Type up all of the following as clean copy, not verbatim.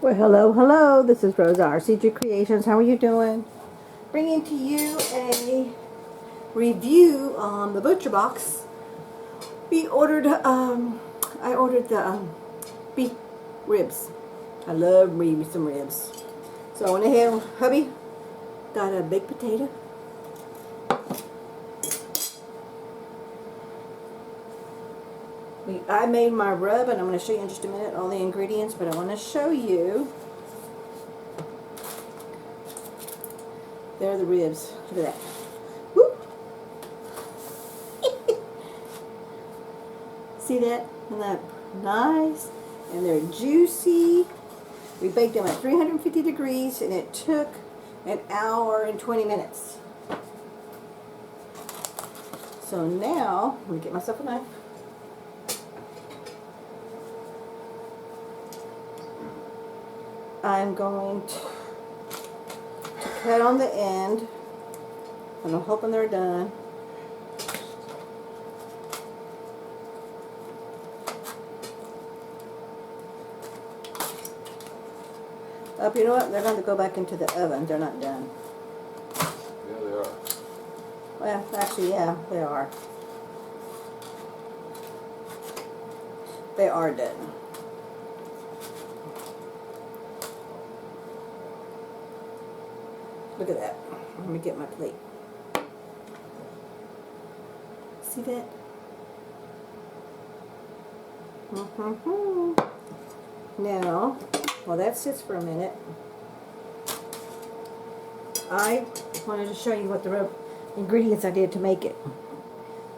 Well, hello, hello. This is Rosa, rcgkreations. How are you doing? Bringing to you a review on the butcher box. I ordered the beef ribs. I love me some ribs. So I went ahead, hubby got a baked potato. I made my rub, and I'm going to show you in just a minute all the ingredients, but I want to show you. There are the ribs. Look at that. Whoop. See that? Isn't that nice? And they're juicy. We baked them at 350 degrees, and it took an hour and 20 minutes. So now, let me get myself a knife. I'm going to cut on the end, and I'm hoping they're done. You know what? They're going to go back into the oven. They're not done. Yeah, they are. Well, actually, yeah, they are. They are done. Look at that. Let me get my plate. See that? Now, while that sits for a minute, I wanted to show you what the ingredients I did to make it.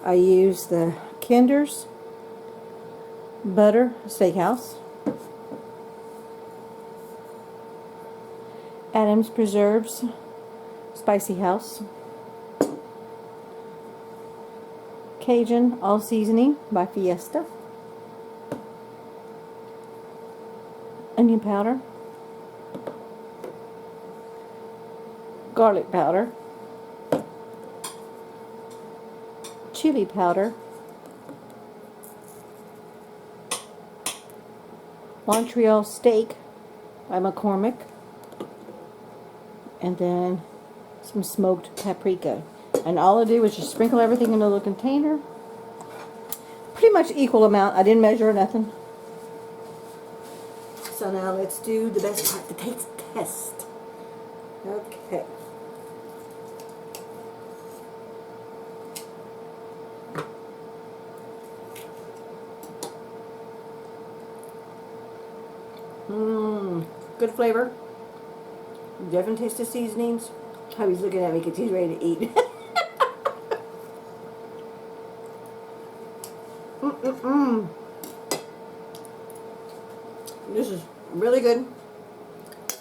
I used the Kinder's Buttery Steakhouse, Adam's Preserves Spicy House, Cajun-All Seasoning by Fiesta, onion powder, garlic powder, chili powder, Montreal Steak by McCormick, and then some smoked paprika. And all I did was just sprinkle everything in a little container. Pretty much equal amount. I didn't measure or nothing. So now let's do the best part, the taste test. Okay. Good flavor. Definitely taste the seasonings. Hubby's looking at me because he's ready to eat. This is really good.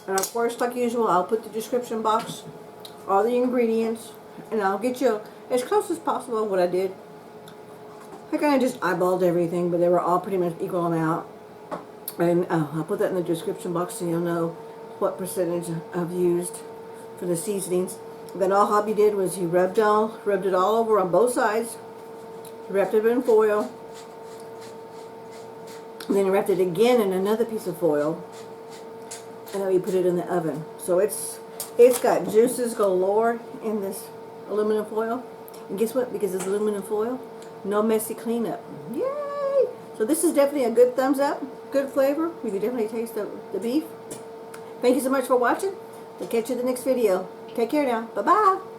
And of course, like usual, I'll put the description box, all the ingredients, and I'll get you as close as possible what I did. I kind of just eyeballed everything, but they were all pretty much equal amount. And I'll put that in the description box so you'll know what percentage I've used for the seasonings. Then all hubby did was he rubbed it all over on both sides. He wrapped it in foil. And then he wrapped it again in another piece of foil. And then we put it in the oven. So it's got juices galore in this aluminum foil. And guess what? Because it's aluminum foil, no messy cleanup. Yay! So this is definitely a good thumbs up. Good flavor. You can definitely taste the beef. Thank you so much for watching. We'll catch you in the next video. Take care now. Bye-bye.